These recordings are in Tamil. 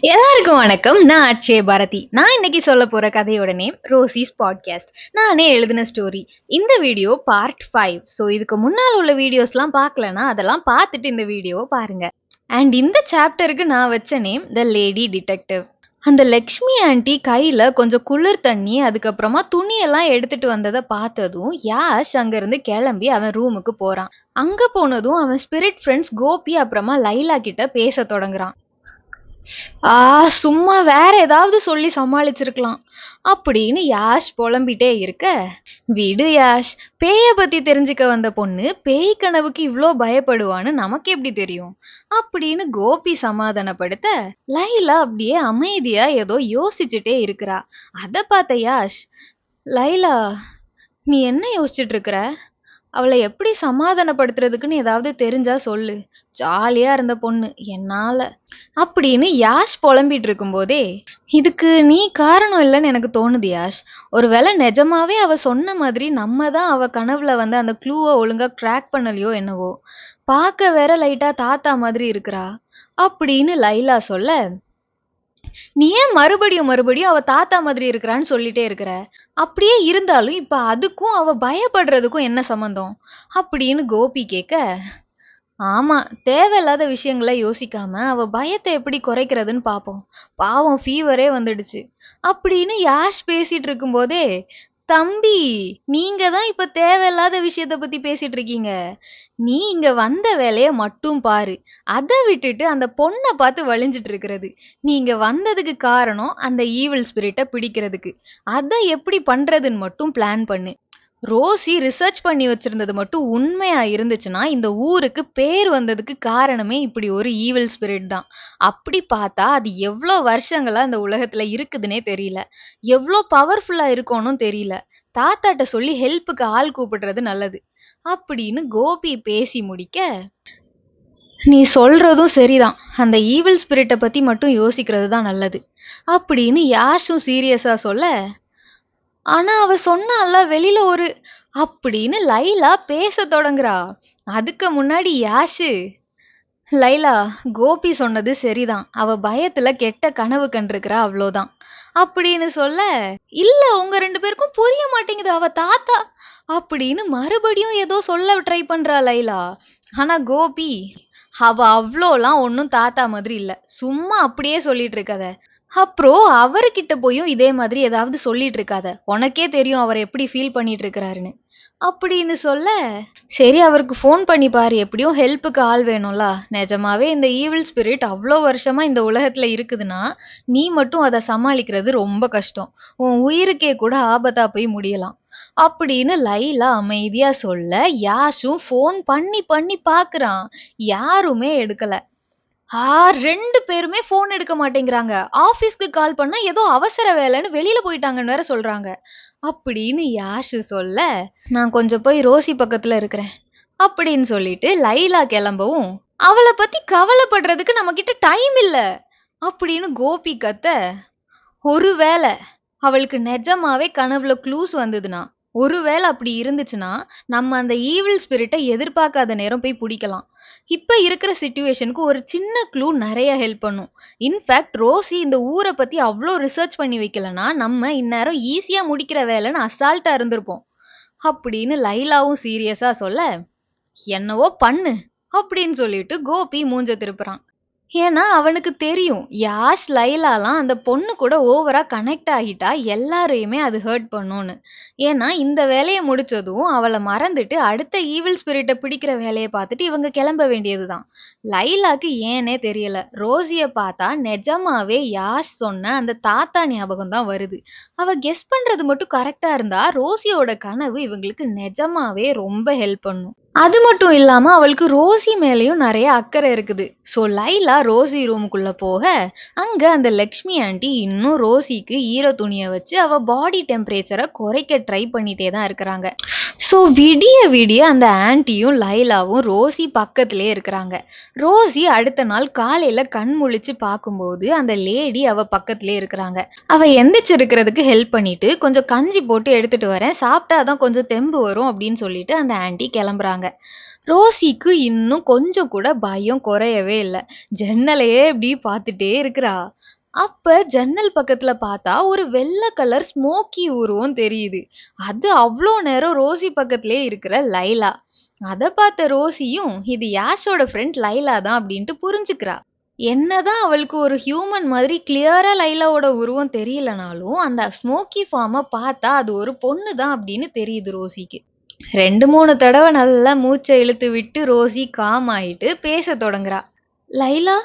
எல்லாருக்கும் வணக்கம். நான் அட்சய பாரதி. நான் இன்னைக்கு சொல்ல போற கதையோட நேம் ரோசிஸ் பாட்காஸ்ட். நானே எழுதின ஸ்டோரி. இந்த வீடியோ பார்ட் 5. ஸோ இதுக்கு முன்னால் உள்ள வீடியோஸ்லாம் பார்க்கலனா அதெல்லாம் பார்த்துட்டு இந்த வீடியோவை பாருங்க. அண்ட் இந்த சாப்டருக்கு நான் வச்ச நேம் த லேடி டிடெக்டிவ். அந்த லக்ஷ்மி ஆண்டி கையில கொஞ்சம் குளிர் தண்ணி அதுக்கப்புறமா துணியெல்லாம் எடுத்துட்டு வந்ததை பார்த்ததும் யாஷ் அங்கிருந்து கிளம்பி அவன் ரூமுக்கு போறான். அங்க போனதும் அவன் ஸ்பிரிட் ஃப்ரெண்ட்ஸ் கோபி அப்புறமா லைலா கிட்ட பேச தொடங்குறான். சும்மா வேற ஏதாவது சொல்லி சமாளிச்சிருக்கலாம் அப்படின்னு யாஷ் புலம்பிட்டே இருக்க, விடு யாஷ், பேய பத்தி தெரிஞ்சுக்க வந்த பொண்ணு பேய் கனவுக்கு இவ்ளோ பயப்படுவான்னு நமக்கு எப்படி தெரியும் அப்படின்னு கோபி சமாதானப்படுத்த, லைலா அப்படியே அமைதியா ஏதோ யோசிச்சுட்டே இருக்கிறா. அத பார்த்த யாஷ், லைலா நீ என்ன யோசிச்சுட்டு இருக்கிற? அவளை எப்படி சமாதானப்படுத்துறதுக்குன்னு ஏதாவது தெரிஞ்சா சொல்லு. ஜாலியா இருந்த பொண்ணு என்னால அப்படின்னு யாஷ் புலம்பிட்டு இருக்கும்போதே, இதுக்கு நீ காரணம் இல்லைன்னு எனக்கு தோணுது யாஷ். ஒருவேளை நிஜமாவே அவ சொன்ன மாதிரி நம்ம தான் அவ கனவுல வந்து அந்த க்ளூவை ஒழுங்கா ட்ராக் பண்ணலையோ என்னவோ. பார்க்க வேற லைட்டா தாத்தா மாதிரி இருக்கிறா அப்படின்னு லைலா சொல்ல, நீ ஏன் மறுபடியும் மறுபடியும் அவ தாத்தா மாதிரி இருக்கிறான்னு சொல்லிட்டே இருக்கிற? அப்படியே இருந்தாலும் இப்ப அதுக்கும் அவ பயப்படுறதுக்கும் என்ன சம்பந்தம் அப்படின்னு கோபி கேட்க, ஆமா, தேவையில்லாத விஷயங்களை யோசிக்காம அவ பயத்தை எப்படி குறைக்கிறதுன்னு பாப்போம். பாவம் ஃபீவரே வந்துடுச்சு அப்படின்னு யாஷ் பேசிட்டு இருக்கும்போதே, தம்பி நீங்க தான் இப்ப தேவையில்லாத விஷயத்த பத்தி பேசிட்டு இருக்கீங்க. நீ இங்க வந்த வேலைய மட்டும் பாரு. அதை விட்டுட்டு அந்த பொண்ணை பார்த்து வழிஞ்சிட்டு இருக்கிறது. நீங்க வந்ததுக்கு காரணம் அந்த ஈவில் ஸ்பிரிட்டை பிடிக்கிறதுக்கு. அதை எப்படி பண்றதுன்னு மட்டும் பிளான் பண்ணு. ரோசி ரிசர்ச் பண்ணி வச்சிருந்தது மட்டும் உண்மையா இருந்துச்சுன்னா இந்த ஊருக்கு பேர் வந்ததுக்கு காரணமே இப்படி ஒரு ஈவில் ஸ்பிரிட் தான். அப்படி பார்த்தா அது எவ்வளோ வருஷங்களா இந்த உலகத்துல இருக்குதுன்னே தெரியல. எவ்வளோ பவர்ஃபுல்லா இருக்கணும் தெரியல. தாத்தாட்ட சொல்லி ஹெல்ப்புக்கு ஆள் கூப்பிடுறது நல்லது அப்படின்னு கோபி பேசி முடிக்க, நீ சொல்றதும் சரிதான், அந்த ஈவில் ஸ்பிரிட்டை பத்தி மட்டும் யோசிக்கிறது தான் நல்லது அப்படின்னு யாஷும் சீரியஸா சொல்ல, ஆனா அவ சொன்னால வெளியில ஒரு அப்படின்னு லைலா பேச தொடங்குறா. அதுக்கு முன்னாடி யாஷு, லைலா கோபி சொன்னது சரிதான், அவ பயத்துல கெட்ட கனவு கண்டிருக்கிறா அவ்வளோதான் அப்படின்னு சொல்ல, இல்ல உங்க 2 பேருக்கும் புரிய மாட்டேங்குது, அவ தாத்தா அப்படின்னு மறுபடியும் ஏதோ சொல்ல ட்ரை பண்றா லைலா. ஆனா கோபி, அவ அவ்வளோலாம் ஒன்னும் தாத்தா மாதிரி இல்ல, சும்மா அப்படியே சொல்லிட்டு இருக்காத. அப்புறம் அவர்கிட்ட போயும் இதே மாதிரி ஏதாவது சொல்லிட்டு இருக்காத, உனக்கே தெரியும் அவர் எப்படி ஃபீல் பண்ணிட்டு இருக்கிறாருன்னு அப்படின்னு சொல்ல, சரி அவருக்கு ஃபோன் பண்ணி பாரு, எப்படியும் ஹெல்ப்புக்கு ஆள் வேணும்ல. நிஜமாவே இந்த ஈவில் ஸ்பிரிட் அவ்வளோ வருஷமா இந்த உலகத்துல இருக்குதுன்னா நீ மட்டும் அதை சமாளிக்கிறது ரொம்ப கஷ்டம். உன் உயிருக்கே கூட ஆபத்தா போய் முடியலாம் அப்படின்னு லைலா அமைதியா சொல்ல, யாஷும் ஃபோன் பண்ணி பண்ணி பாக்குறான். யாருமே எடுக்கல. 2 பேருமே ஃபோன் எடுக்க மாட்டேங்கிறாங்க. ஆஃபீஸ்க்கு கால் பண்ணா ஏதோ அவசர வேலைன்னு வெளியில போயிட்டாங்கன்னு வேற சொல்றாங்க அப்படின்னு யாஷு சொல்ல, நான் கொஞ்சம் போய் ரோசி பக்கத்துல இருக்கிறேன் அப்படின்னு சொல்லிட்டு லைலா கிளம்பவும், அவளை பத்தி கவலைப்படுறதுக்கு நம்ம கிட்ட டைம் இல்ல அப்படின்னு கோபி கத்த, ஒருவேளை அவளுக்கு நிஜமாவே கனவுல க்ளூஸ் வந்ததுன்னா, ஒருவேளை அப்படி இருந்துச்சுன்னா நம்ம அந்த ஈவில் ஸ்பிரிட்டை எதிர்பார்க்காத நேரம் போய் பிடிக்கலாம். இப்ப இருக்கிற சிச்சுவேஷனுக்கு ஒரு சின்ன க்ளூ நிறைய ஹெல்ப் பண்ணும். இன்ஃபேக்ட் ரோசி இந்த ஊரை பத்தி அவ்வளோ ரிசர்ச் பண்ணி வைக்கலனா நம்ம இந்நேரம் ஈஸியா முடிக்கிற வேலைன்னு அசால்ட்டா இருந்திருப்போம் அப்படின்னு லைலாவும் சீரியஸா சொல்ல, என்னவோ பண்ணு அப்படின்னு சொல்லிட்டு கோபி மூஞ்ச திருப்புறான். ஏன்னா அவனுக்கு தெரியும் யாஷ் லைலாலாம் அந்த பொண்ணு கூட ஓவரா கனெக்ட் ஆகிட்டா எல்லாரையுமே அது ஹர்ட் பண்ணும்னு. ஏன்னா இந்த வேலையை முடிச்சதும் அவளை மறந்துட்டு அடுத்த ஈவில் ஸ்பிரிட்டை பிடிக்கிற வேலையை பார்த்துட்டு இவங்க கிளம்ப வேண்டியதுதான். லைலாக்கு ஏனே தெரியல, ரோசிய பார்த்தா நிஜமாவே யாஷ் சொன்ன அந்த தாத்தா ஞாபகம் தான் வருது. அவ கெஸ் பண்றது மட்டும் கரெக்டா இருந்தா ரோசியோட கனவு இவங்களுக்கு நிஜமாவே ரொம்ப ஹெல்ப் பண்ணும். அது மட்டும் இல்லாம அவளுக்கு ரோசி மேலயும் நிறைய அக்கறை இருக்குது. ஸோ லைலா ரோசி ரூமுக்குள்ள போக, அங்க அந்த லக்ஷ்மி ஆண்டி இன்னும் ரோசிக்கு ஈர துணியை வச்சு அவ பாடி டெம்பரேச்சரை குறைக்க ட்ரை பண்ணிட்டே தான் இருக்கிறாங்க. ஸோ விடிய விடிய அந்த ஆண்டியும் லைலாவும் ரோசி பக்கத்திலே இருக்கிறாங்க. ரோசி அடுத்த நாள் காலையில கண் முழிச்சு பார்க்கும்போது அந்த லேடி அவ பக்கத்திலே இருக்கிறாங்க. அவ எந்திரிச்சு இருக்கிறதுக்கு ஹெல்ப் பண்ணிட்டு, கொஞ்சம் கஞ்சி போட்டு எடுத்துட்டு வரேன், சாப்பிட்டாதான் கொஞ்சம் தெம்பு வரும் அப்படின்னு சொல்லிட்டு அந்த ஆண்டி கிளம்புறாங்க. ரோசிக்கு இன்னும் கொஞ்சம் கூட பயம் குறையவே இல்ல. ஜன்னலையே இப்படி பார்த்துட்டே இருக்கிறா. அப்ப ஜன்னல் பக்கத்துல பார்த்தா ஒரு வெள்ளை கலர் ஸ்மோக்கி உருவம் தெரியுது. அது அவ்ளோ நேரம் ரோசி பக்கத்திலே இருக்கிற லைலா. அத பார்த்த ரோசியும் இது யாஷோட ஃப்ரெண்ட் லைலா தான் அப்படின்ட்டு புரிஞ்சுக்கிறா. என்னதான் அவளுக்கு ஒரு ஹியூமன் மாதிரி கிளியரா லைலாவோட உருவம் தெரியலனாலும் அந்த ஸ்மோக்கி ஃபார்மை பார்த்தா அது ஒரு பொண்ணு தான் அப்படின்னு தெரியுது ரோசிக்கு. 2, 3 தடவை நல்லா மூச்சை இழுத்து விட்டு ரோசி காம் ஆயிட்டு பேச தொடங்குறா. லைலா,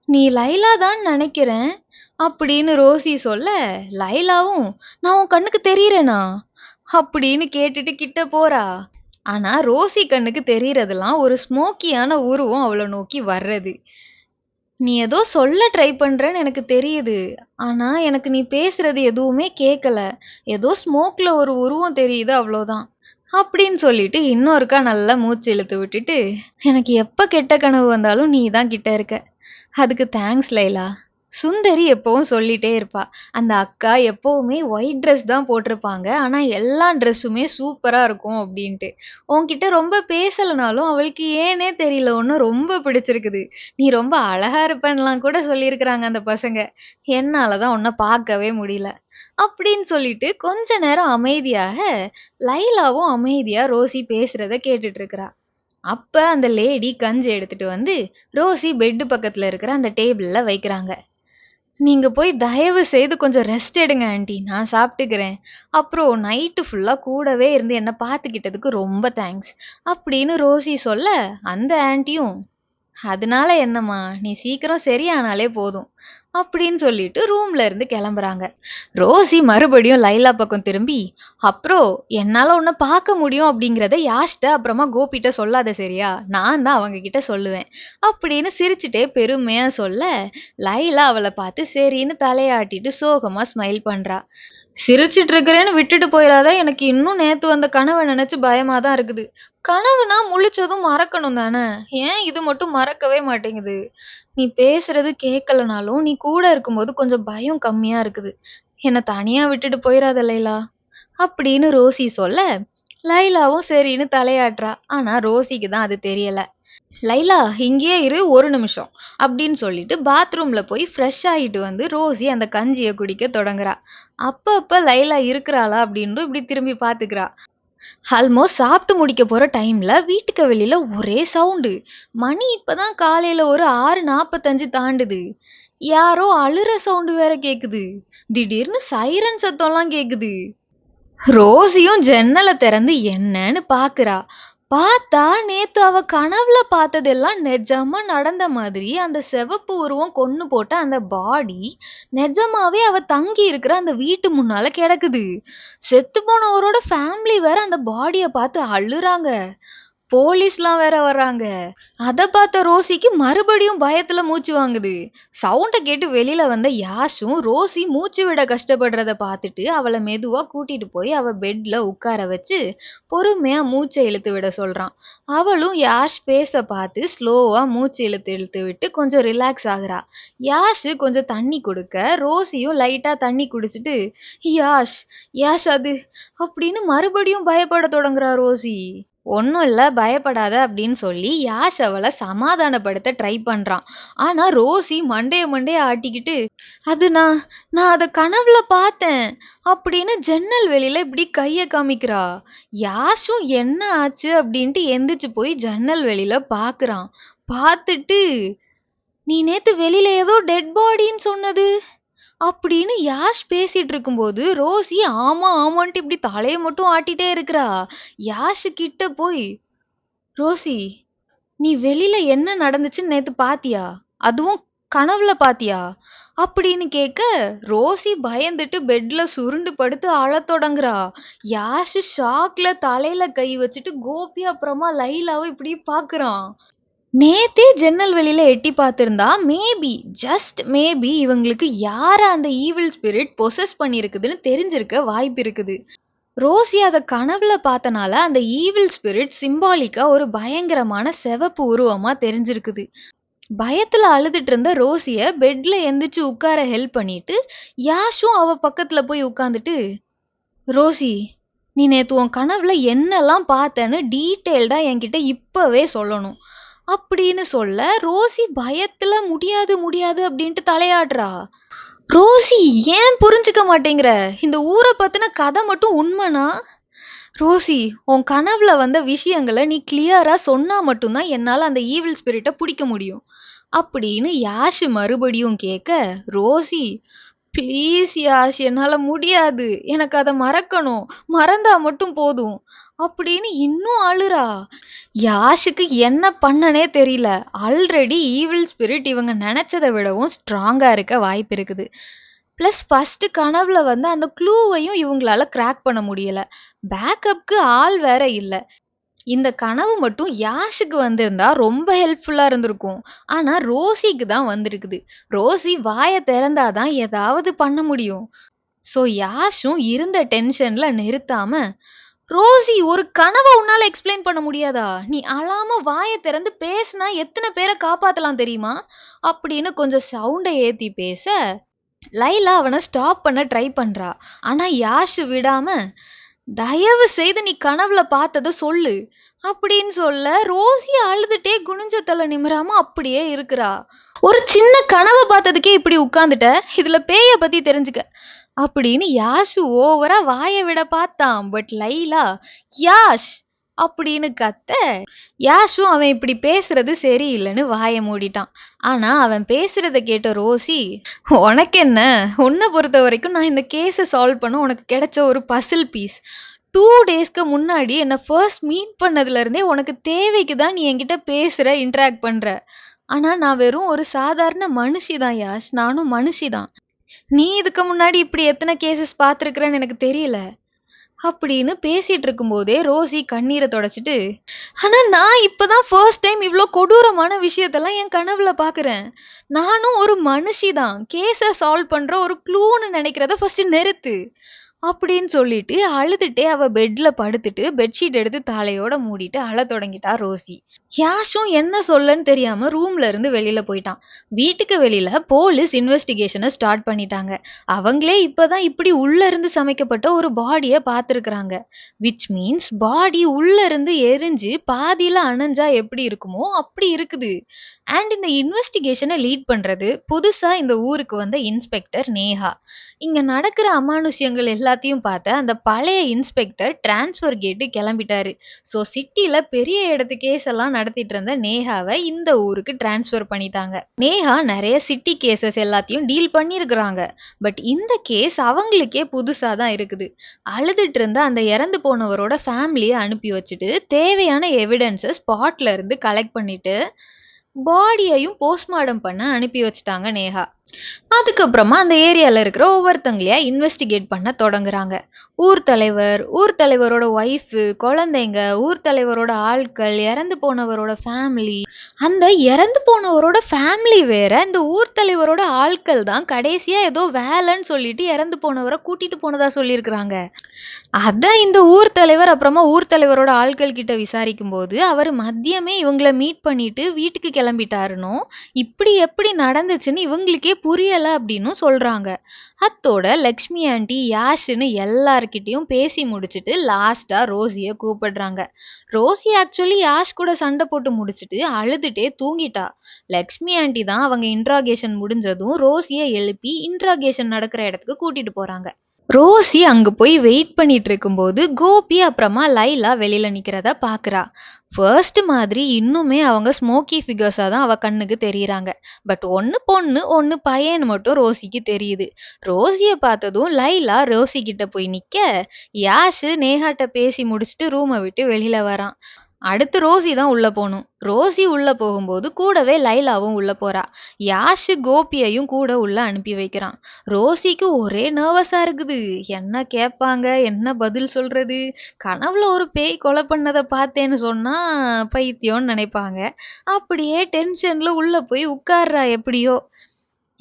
நீ லைலா தான் நினைக்கிறேன் அப்படின்னு ரோசி சொல்ல, லைலாவும் நான் உன் கண்ணுக்கு தெரியறேனா அப்படின்னு கேட்டுட்டு கிட்ட போறா. ஆனா ரோசி கண்ணுக்கு தெரியறதெல்லாம் ஒரு ஸ்மோக்கியான உருவம் அவளை நோக்கி வர்றது. நீ ஏதோ சொல்ல ட்ரை பண்றேன்னு எனக்கு தெரியுது. ஆனா எனக்கு நீ பேசுறது எதுவுமே கேட்கல. ஏதோ ஸ்மோக்ல ஒரு உருவம் தெரியுது அவ்வளோதான் அப்படின்னு சொல்லிட்டு இன்னொருக்கா நல்லா மூச்சு இழுத்து விட்டுட்டு, எனக்கு எப்ப கெட்ட கனவு வந்தாலும் நீ தான் கிட்ட இருக்க. அதுக்கு தேங்க்ஸ் லைலா. சுந்தரி எப்பவும் சொல்லிட்டே இருப்பா, அந்த அக்கா எப்பவுமே ஒயிட் ட்ரெஸ் தான் போட்டிருப்பாங்க. ஆனா எல்லா ட்ரெஸ்ஸுமே சூப்பரா இருக்கும் அப்படின்ட்டு. உன்கிட்ட ரொம்ப பேசலனாலும் அவளுக்கு ஏனே தெரியல ஒன்னும் ரொம்ப பிடிச்சிருக்குது. நீ ரொம்ப அழகா இருப்பேன்லாம் கூட சொல்லியிருக்கிறாங்க அந்த பசங்க. என்னாலதான் உன்னை பார்க்கவே முடியல அப்படின்னு சொல்லிட்டு கொஞ்ச நேரம் அமைதியாக லைலாவும் அமைதியா ரோசி பேசுறத கேட்டுட்டு இருக்கிறா. அப்ப அந்த லேடி கஞ்சி எடுத்துட்டு வந்து ரோசி பெட்டு பக்கத்துல இருக்கிற அந்த டேபிள்ல வைக்கிறாங்க. நீங்க போய் தயவு செய்து கொஞ்சம் ரெஸ்ட் எடுங்க ஆண்டி, நான் சாப்பிட்டுக்கிறேன். அப்புறம் நைட்டு ஃபுல்லா கூடவே இருந்து என்ன பார்த்துக்கிட்டதுக்கு ரொம்ப தேங்க்ஸ் அப்படின்னு ரோசி சொல்ல, அந்த ஆண்டியும் அதனால என்னம்மா, நீ சீக்கிரம் சரியானாலே போதும் அப்படின்னு சொல்லிட்டு ரூம்ல இருந்து கிளம்புறாங்க. ரோசி மறுபடியும் லைலா பக்கம் திரும்பி, அப்புறம் என்னால உன்னை பார்க்க முடியும் அப்படிங்கிறத யாஷ்ட அப்புறமா கோபிட்ட சொல்லாத சரியா, நான் தான் அவங்க கிட்ட சொல்லுவேன் அப்படின்னு சிரிச்சுட்டே பெருமையா சொல்ல, லைலா அவளை பார்த்து சரின்னு தலையாட்டிட்டு சோகமா ஸ்மைல் பண்றா. சிரிச்சிட்டு இருக்கிறேன்னு விட்டுட்டு போயிடாத, எனக்கு இன்னும் நேத்து வந்த கனவை நினைச்சு பயமா தான் இருக்குது. கனவுனா முழிச்சதும் மறக்கணும் தானே, ஏன் இது மட்டும் மறக்கவே மாட்டேங்குது? நீ பேசுறது கேட்கலனாலும் நீ கூட இருக்கும்போது கொஞ்சம் பயம் கம்மியா இருக்குது. என்னை தனியா விட்டுட்டு போயிடாத லைலா அப்படின்னு ரோசி சொல்ல, லைலாவும் சரின்னு தலையாட்டுறா. ஆனா ரோசிக்கு தான் அது தெரியல. லைலா இங்கேயே இரு 1 நிமிஷம் அப்படின்னு சொல்லிட்டு பாத்ரூம்ல போய் ஃப்ரெஷ் ஆகிட்டு வந்து ரோசி அந்த கஞ்சியை குடிக்க தொடங்குறா. அப்ப லைலா இருக்கிறாளா அப்படின்னு இப்படி திரும்பி பாத்துக்கிறா. ஆல்மோஸ்ட் சாப்பிட்டு முடிக்க போற டைம்ல வீட்டுக்கு வெளியில ஒரே சவுண்டு. மணி இப்பதான் காலையில ஒரு 6:45 தாண்டுது. யாரோ அழுற சவுண்டு வேற கேக்குது. திடீர்னு சைரன் சத்தம்லாம் கேக்குது. ரோசியும் ஜன்னலை திறந்து என்னன்னு பாக்குறா. பார்த்தா நேத்து அவ கனவுல பார்த்ததெல்லாம் நிஜமா நடந்த மாதிரி அந்த சிவப்பு உருவம் கொன்னு போட்ட அந்த பாடி நிஜமாவே அவ தங்கி இருக்கிற அந்த வீட்டு முன்னால கிடக்குது. செத்து போனவரோட ஃபேமிலி வேற அந்த பாடிய பார்த்து அழுறாங்க. போலீஸ்லாம் வேற வர்றாங்க. அத பார்த்த ரோசிக்கு மறுபடியும் பயத்துல மூச்சு வாங்குது. சவுண்ட கேட்டு வெளியில வந்த யாஷும் ரோசி மூச்சு விட கஷ்டப்படுறத பார்த்துட்டு அவளை மெதுவா கூட்டிட்டு போய் அவ பெட்ல உட்கார வச்சு பொறுமையா மூச்சை இழுத்து விட சொல்றான். அவளும் யாஷ் பேச பார்த்து ஸ்லோவா மூச்சு இழுத்து இழுத்து விட்டு கொஞ்சம் ரிலாக்ஸ் ஆகுறா. யாஷ் கொஞ்சம் தண்ணி கொடுக்க ரோசியும் லைட்டா தண்ணி குடிச்சிட்டு யாஷ் யாஷ் அது அப்படின்னு மறுபடியும் பயப்பட தொடங்குறா ரோசி. ஒன்றும் இல்லை பயப்படாத அப்படின்னு சொல்லி யாஷ் அவளை சமாதானப்படுத்த ட்ரை பண்றான். ஆனா ரோசி மண்டைய ஆட்டிக்கிட்டு, அது நான் அதை கனவுல பார்த்தேன் அப்படின்னு ஜன்னல் வெளியில இப்படி கைய காமிக்கிறா. யாஷும் என்ன ஆச்சு அப்படின்ட்டு எந்திரிச்சு போய் ஜன்னல் வெளியில பாக்குறான். பார்த்துட்டு, நீ நேத்து வெளியில ஏதோ டெட் பாடின்னு சொன்னது அப்படின்னு யாஷ் பேசிட்டு இருக்கும்போது ரோசி ஆமா ஆமான்ட்டு இப்படி தலையை மட்டும் ஆட்டிட்டே இருக்கிறா. யாஷு கிட்ட போய், ரோசி நீ வெளியில என்ன நடந்துச்சுன்னு நேத்து பாத்தியா, அதுவும் கனவுல பாத்தியா அப்படின்னு கேட்க, ரோசி பயந்துட்டு பெட்ல சுருண்டு படுத்து அழத் தொடங்குறா. யாஷு ஷாக்ல தலையில கை வச்சுட்டு கோபி அப்புறமா லைலாவை இப்படி பாக்குறான். நேத்தே ஜன்னல் வெளியில எட்டி பார்த்திருந்தா மேபி ஜஸ்ட் மேபி இவங்களுக்கு யார அந்த ஈவில் ஸ்பிரிட் பொசஸ் பண்ணிருக்குதுன்னு தெரிஞ்சிருக்க வாய்ப்பு இருக்குது. ரோசி அத கனவுல பார்த்தனால அந்த ஈவில் ஸ்பிரிட் சிம்பாலிக்கா ஒரு பயங்கரமான சிவப்பு உருவமா தெரிஞ்சிருக்குது. பயத்துல அழுதுட்டு இருந்த ரோசிய பெட்ல எந்திரிச்சு உட்கார ஹெல்ப் பண்ணிட்டு யாஷும் அவ பக்கத்துல போய் உட்கார்ந்துட்டு, ரோசி நீ நேத்து உன் கனவுல என்னெல்லாம் பார்த்தேன்னு டீட்டெயில்டா என்கிட்ட இப்பவே சொல்லணும் அப்படின்னு சொல்ல ரோசி பயத்துல முடியாது முடியாது அப்படின்ட்டு தலையாடுறா. ரோசி ஏன் புரிஞ்சுக்க மாட்டேங்கிற? இந்த ஊரை பத்தின கதை மட்டும் உண்மைனா? ரோசி, உன் கனவுல வந்த விஷயங்களை நீ கிளியரா சொன்னா மட்டும்தான் என்னால அந்த ஈவில் ஸ்பிரிட்டை பிடிக்க முடியும் அப்படின்னு யாஷ் மறுபடியும் கேட்க, ரோசி ப்ளீஸ் யாஷ், என்னால முடியாது, எனக்கு அதை மறக்கணும், மறந்தா மட்டும் போதும் அப்படின்னு இன்னும் அழுறா. யாஷுக்கு என்ன பண்ணனே தெரியல. ஆல்ரெடி ஈவில் ஸ்பிரிட் இவங்க நினைச்சதை விடவும் ஸ்ட்ராங்கா இருக்க வாய்ப்பு இருக்குது. பிளஸ் ஃபர்ஸ்ட் கனவுல வந்து அந்த க்ளூவையும் இவங்களால கிராக் பண்ண முடியல. பேக்கப்க்கு ஆள் வேற இல்ல. இந்த கனவு மட்டும் யாஷுக்கு வந்திருந்தா ரொம்ப ஹெல்ப்ஃபுல்லா இருந்திருக்கும். ஆனா ரோசிக்கு தான் வந்திருக்குது. ரோசி வாயை திறந்தாதான் ஏதாவது பண்ண முடியும். ஸோ யாஷும் இருந்த டென்ஷன்ல நிறுத்தாம, ரோசி, ஒரு கனவை உன்னால எக்ஸ்பிளைன் பண்ண முடியாதா? நீ அழாம வாயை திறந்து பேசினா எத்தனை பேரை காப்பாத்தலாம் தெரியுமா அப்படின்னு கொஞ்சம் சவுண்டை ஏத்தி பேச, லைலா அவனை ஸ்டாப் பண்ண ட்ரை பண்றா. ஆனா யாஷ் விடாம, தயவு செய்து நீ கனவுல பார்த்தத சொல்லு அப்படின்னு சொல்ல, ரோசி அழுதுட்டே குனிஞ்ச தலை நிமிராம அப்படியே இருக்கிறா. ஒரு சின்ன கனவை பார்த்ததுக்கே இப்படி உட்கார்ந்துட்ட, இதுல பேய பத்தி தெரிஞ்சுக்க அப்படின்னு யாஷ் ஓவரா வாயை விட பார்த்தான். பட் லைலா யாஷ் அப்படின்னு கத்த, யாஷும் அவன் இப்படி பேசுறது சரியில்லைன்னு வாயை மூடிட்டான். ஆனா அவன் பேசுறத கேட்ட ரோசி, உனக்கு என்ன, உன்னை பொறுத்த வரைக்கும் நான் இந்த கேஸை சால்வ் பண்ண உனக்கு கிடைச்ச ஒரு பசில் பீஸ். 2 டேஸ்க்கு முன்னாடி என்னை ஃபர்ஸ்ட் மீட் பண்ணதுல இருந்தே உனக்கு தேவைக்கு தான் நீ என்கிட்ட பேசுற, இன்டராக்ட் பண்ற. ஆனா நான் வெறும் ஒரு சாதாரண மனுஷி தான் யாஷ், நானும் மனுஷி தான். நீ இதுக்கு முன்னாடி இப்படி எத்தனை கேசஸ் பார்த்துருக்குறேன்னு எனக்கு தெரியல அப்படின்னு பேசிட்டு இருக்கும்போதே ரோசி கண்ணீரை தொடச்சிட்டு, ஆனா நான் இப்பதான் ஃபர்ஸ்ட் டைம் இவ்வளோ கொடூரமான விஷயத்தெல்லாம் என் கனவுல பாக்குறேன். நானும் ஒரு மனுஷி தான், கேஸை சால்வ் பண்ற ஒரு க்ளூன்னு நினைக்கிறத ஃபர்ஸ்ட் நிறுத்து அப்படின்னு சொல்லிட்டு அழுதுட்டே அவ பெட்ல படுத்துட்டு பெட்ஷீட் எடுத்து தலையோட மூடிட்டு அழ தொடங்கிட்டா ரோசி. யாஷும் என்ன சொல்லன்னு தெரியாம ரூம்ல இருந்து வெளியில போயிட்டான். வீட்டுக்கு வெளியில போலீஸ் இன்வெஸ்டிகேஷனை ஸ்டார்ட் பண்ணிட்டாங்க. அவங்களே இப்பதான் இப்படி உள்ள இருந்து சமைக்கப்பட்ட ஒரு பாடியை பார்த்துருக்குறாங்க. விச் மீன்ஸ் பாடி உள்ள இருந்து எரிஞ்சு பாதியில அணைஞ்சா எப்படி இருக்குமோ அப்படி இருக்குது. அண்ட் இந்த இன்வெஸ்டிகேஷனை லீட் பண்றது புதுசா இந்த ஊருக்கு வந்த இன்ஸ்பெக்டர் நேஹா. இங்க நடக்கிற அமானுஷ்யங்கள் எல்லாத்தையும் பார்த்த அந்த பழைய இன்ஸ்பெக்டர் டிரான்ஸ்ஃபர் கேட்டு கிளம்பிட்டாரு. ஸோ சிட்டில பெரிய இடத்து கேஸ் எல்லாம் நடத்திட்டு இருந்த நேஹாவை இந்த ஊருக்கு டிரான்ஸ்ஃபர் பண்ணிட்டாங்க. நேஹா நிறைய சிட்டி கேசஸ் எல்லாத்தையும் டீல் பண்ணியிருக்கிறாங்க. பட் இந்த கேஸ் அவங்களுக்கே புதுசா தான் இருக்குது. அழுதுட்டு இருந்த அந்த இறந்து போனவரோட ஃபேமிலியை அனுப்பி வச்சுட்டு தேவையான எவிடன்ஸை ஸ்பாட்ல இருந்து கலெக்ட் பண்ணிட்டு பாடியையும் போஸ்ட்மார்ட்டம் பண்ண அனுப்பி வச்சுட்டாங்க நேஹா. அதுக்கப்புறமா அந்த ஏரியால இருக்கிற ஒவ்வொருத்தங்களையா இன்வெஸ்டிகேட் பண்ண தொடங்குறாங்க. ஊர் தலைவர், ஊர் தலைவரோட ஒய்ஃபு, குழந்தைங்க, ஊர் தலைவரோட ஆட்கள், இறந்து போனவரோட ஃபேமிலி. அந்த இறந்து போனவரோட ஃபேமிலி வேற, இந்த ஊர் தலைவரோட ஆட்கள் தான் கடைசியா ஏதோ வேலைன்னு சொல்லிட்டு இறந்து போனவரை கூட்டிட்டு போனதா சொல்லியிருக்கிறாங்க. அதான் இந்த ஊர் தலைவர் அப்புறமா ஊர் தலைவரோட ஆட்கள் கிட்ட விசாரிக்கும் போது அவர் மதியமே இவங்கள மீட் பண்ணிட்டு வீட்டுக்கு கிளம்பிட்டாருன்னு, இப்படி எப்படி நடந்துச்சுன்னு இவங்களுக்கே புரியல அப்படின்னு சொல்றாங்க. அத்தோட லக்ஷ்மி ஆண்டி, யாஷ்னு எல்லார்கிட்டயும் பேசி முடிச்சுட்டு லாஸ்டா ரோசிய கூப்பிடுறாங்க. ரோசி ஆக்சுவலி யாஷ் கூட சண்டை போட்டு முடிச்சுட்டு அழுதுட்டே தூங்கிட்டா. லக்ஷ்மி ஆண்டி தான் அவங்க இன்ட்ராகேஷன் முடிஞ்சதும் ரோசிய எழுப்பி இன்ட்ராகேஷன் நடக்கிற இடத்துக்கு கூட்டிட்டு போறாங்க. ரோசி அங்க போய் வெயிட் பண்ணிட்டு இருக்கும்போது கோபி அப்புறமா லைலா வெளியில நிக்கிறத பாக்குறா. ஃபர்ஸ்ட் மாதிரி இன்னுமே அவங்க ஸ்மோக்கி ஃபிகர்ஸா தான் அவ கண்ணுக்கு தெரியுறாங்க. பட் ஒன்னு பொண்ணு ஒன்னு பையன்னு மட்டும் ரோசிக்கு தெரியுது. ரோசிய பார்த்ததும் லைலா ரோசி கிட்ட போய் நிக்க, யாஷ் நேஹாட்ட பேசி முடிச்சுட்டு ரூமை விட்டு வெளியில வரான். அடுத்து ரோசி தான் உள்ள போகணும். ரோசி உள்ள போகும்போது கூடவே லைலாவும் உள்ள போறா. யாஷ் கோபியையும் கூட உள்ள அனுப்பி வைக்கிறான். ரோசிக்கு ஒரே நர்வஸா இருக்குது. என்ன கேட்பாங்க, என்ன பதில் சொல்றது? கனவுல ஒரு பேய் கொலை பண்ணதை பார்த்தேன்னு சொன்னா பைத்தியம்னு நினைப்பாங்க. அப்படியே டென்ஷன்ல உள்ள போய் உட்கார்றா. எப்படியோ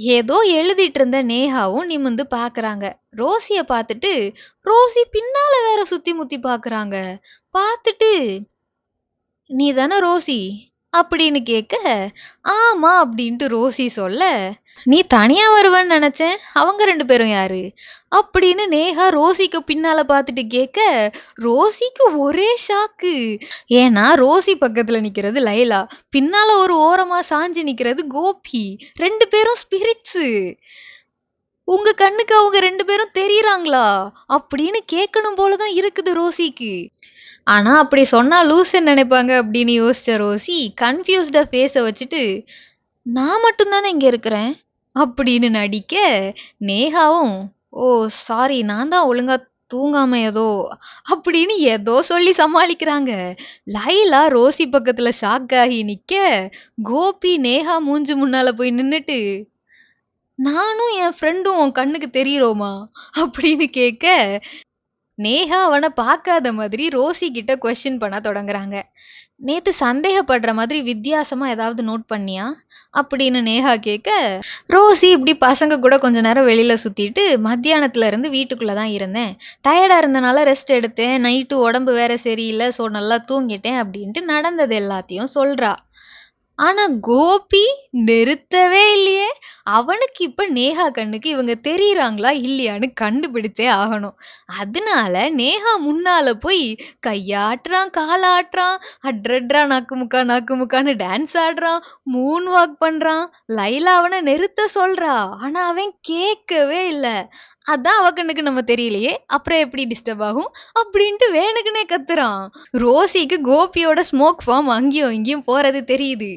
ஏதோ எழுதிட்டு இருந்த நேஹாவும் நிமிந்து பாக்குறாங்க. ரோசிய பார்த்துட்டு ரோசி பின்னால வேற சுத்தி முத்தி பாக்குறாங்க. பார்த்துட்டு, நீ தானே ரோசி அப்படின்னு கேட்க, ஆமா அப்படின்ட்டு ரோசி சொல்ல, நீ தனியா வருவேன்னு நினைச்சேன். அவங்க 2 பேரும் யாரு? அப்படின்னு நேஹா ரோசிக்கு பின்னால பார்த்துட்டு கேட்க, ரோசிக்கு ஒரே ஷாக்கு. ஏன்னா ரோசி பக்கத்துல நிக்கிறது லைலா. பின்னால ஒரு ஓரமா சாஞ்சு நிக்கிறது கோபி. 2 பேரும் ஸ்பிரிட்ஸு. உங்க கண்ணுக்கு அவங்க 2 பேரும் தெரியறாங்களா? அப்படின்னு கேட்கணும் போல தான் இருக்குது ரோசிக்கு. ஆனா அப்படி சொன்னா லூசுன்னு நினைப்பாங்க அப்படின்னு யோசிச்ச ரோசி கன்ஃபியூஸ்டா ஃபேஸ வச்சுட்டு, நான் மட்டும் தானே இங்க இருக்கிறேன் அப்படின்னு நடிக்க, நேஹாவும் ஓ சாரி நான் தான் ஒழுங்கா தூங்காம ஏதோ அப்படின்னு ஏதோ சொல்லி சமாளிக்கிறாங்க. லைலா ரோசி பக்கத்துல ஷாக் ஆகி நிக்க, கோபி நேஹா மூஞ்சி முன்னால போய் நின்னுட்டு, நானும் என் ஃப்ரெண்டும் உன் கண்ணுக்கு தெரியிறோமா அப்படின்னு கேட்க, நேஹா அவன பார்க்காத மாதிரி ரோசி கிட்ட கொஸ்டின் பண்ண தொடங்குறாங்க. நேத்து சந்தேகப்படுற மாதிரி வித்தியாசமா ஏதாவது நோட் பண்ணியா? அப்படின்னு நேஹா கேட்க, ரோசி இப்படி பசங்க கூட கொஞ்ச நேரம் வெளியில சுத்திட்டு மத்தியானத்துல இருந்து வீட்டுக்குள்ள தான் இருந்தேன். டயர்டா இருந்தனால ரெஸ்ட் எடுத்தேன். நைட்டு உடம்பு வேற சரியில்ல. ஸோ நல்லா தூங்கிட்டேன் அப்படின்ட்டு நடந்தது எல்லாத்தையும் சொல்றா. ஆனா கோபி நிறுத்தவே இல்லையே. அவனுக்கு இப்ப நேஹா கண்ணுக்கு இவங்க தெரியறாங்களா இல்லையான்னு கண்டுபிடிச்சே ஆகணும். அதனால நேஹா முன்னால போய் கையாட்டுறான், காலாட்டுறான், அட்ரட்ரா நாக்கு முக்கான்னு டான்ஸ் ஆடுறான், மூன் வாக் பண்றான். லைலா அவன நிறுத்த சொல்றா. ஆனா அவன் கேட்கவே இல்ல. அதான் அவ கண்ணுக்கு நம்ம தெரியலையே, அப்புறம் எப்படி டிஸ்டர்ப் ஆகும் அப்படின்ட்டு வேணுக்குனே கத்துறான். ரோசிக்கு கோபியோட ஸ்மோக் ஃபார்ம் அங்கேயும் இங்கேயும் போறது தெரியுது.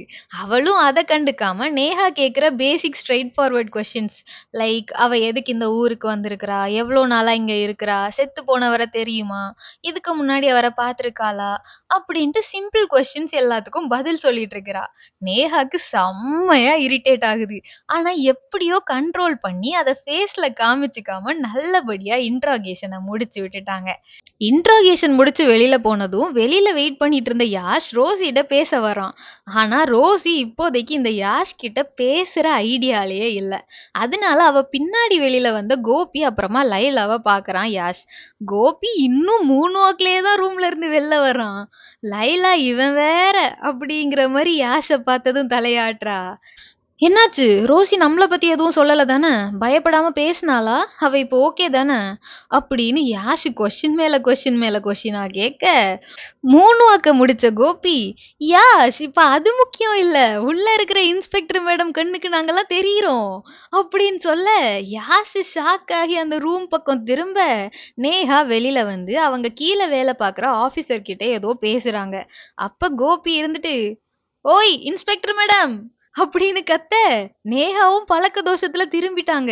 அவளும் அத கண்டுக்காம நேஹா கேக்குற பேசிக் ஸ்ட்ரெயிட் ஃபார்வர்ட் கொஸ்டின்ஸ் லைக் அவ எதுக்கு இந்த ஊருக்கு வந்திருக்கிறா, எவ்வளோ நாளா இங்க இருக்கிறா, செத்து போனவரை தெரியுமா, இதுக்கு முன்னாடி அவரை பார்த்திருக்காளா அப்படின்ட்டு சிம்பிள் கொஸ்டின்ஸ் எல்லாத்துக்கும் பதில் சொல்லிட்டு இருக்கிறா. நேஹாக்கு செம்மையா இரிட்டேட் ஆகுது. ஆனா எப்படியோ கண்ட்ரோல் பண்ணி அத ஃபேஸ்ல காமிச்சுக்காம நல்லபடியா இன்ட்ராகேஷனை முடிச்சு விட்டுட்டாங்க. இன்ட்ராகேஷன் முடிச்சு வெளியில போனதும் வெளியில வெயிட் பண்ணிட்டு இருந்த யாஷ் ரோசிட்ட பேச வரான். ஆனா ரோசி இப்போதைக்கு இந்த யாஷ் கிட்ட பேசுற ஐடியாலேயே இல்ல. அதனால அவ பின்னாடி வெளியில வந்த கோபி அப்புறமா லைலாவை பாக்குறான் யாஷ். கோபி இன்னும் 3 வாக்குலயே தான் ரூம்ல இருந்து வெளில வர்றான். லைலா இவன் வேற அப்படிங்கிற மாதிரி யாஷை பார்த்ததும் தலையாட்டுறா. என்னாச்சு? ரோசி நம்மள பத்தி எதுவும் சொல்லல தானே? பயப்படாம பேசினாளா? அவ இப்போ ஓகே தானே? அப்படின்னு யாஷ் கொஸ்டின் மேல கொஸ்டினா கேட்க, 3 வாக்க முடிச்ச கோபி, யாஷ் இப்ப அது முக்கியம் இல்ல. உள்ள இருக்கிற இன்ஸ்பெக்டர் மேடம் கண்ணுக்கு நாங்கெல்லாம் தெரியிறோம் அப்படின்னு சொல்ல, யாஷ் ஷாக் ஆகி அந்த ரூம் பக்கம் திரும்ப, நேஹா வெளியில வந்து அவங்க கீழ வேலை பார்க்குற ஆபீசர் கிட்ட ஏதோ பேசுறாங்க. அப்ப கோபி இருந்துட்டு, ஓய் இன்ஸ்பெக்டர் மேடம் அப்படின்னு கத்த, நேஹாவும் பழக்க தோஷத்துல திரும்பிட்டாங்க.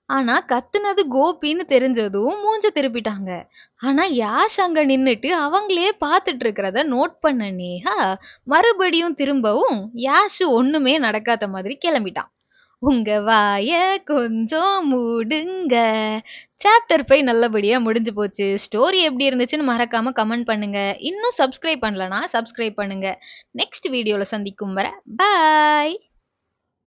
ஆனா கத்துனது கோபின்னு தெரிஞ்சதும் மூஞ்ச திருப்பிட்டாங்க. ஆனா யாஷ் அங்க நின்னுட்டு அவங்களே பார்த்துட்டு இருக்கிறத நோட் பண்ண நேஹா மறுபடியும் திரும்பவும் யாஷ் ஒண்ணுமே நடக்காத மாதிரி கிளம்பிட்டான். உங்க வாய கொஞ்சம் மூடுங்க. சாப்டர் 5 நல்லபடியா முடிஞ்சு போச்சு. ஸ்டோரி எப்படி இருந்துச்சுன்னு மறக்காம கமெண்ட் பண்ணுங்க. இன்னும் சப்ஸ்கிரைப் பண்ணலனா சப்ஸ்கிரைப் பண்ணுங்க. நெக்ஸ்ட் வீடியோல சந்திக்கும் வரை பாய்.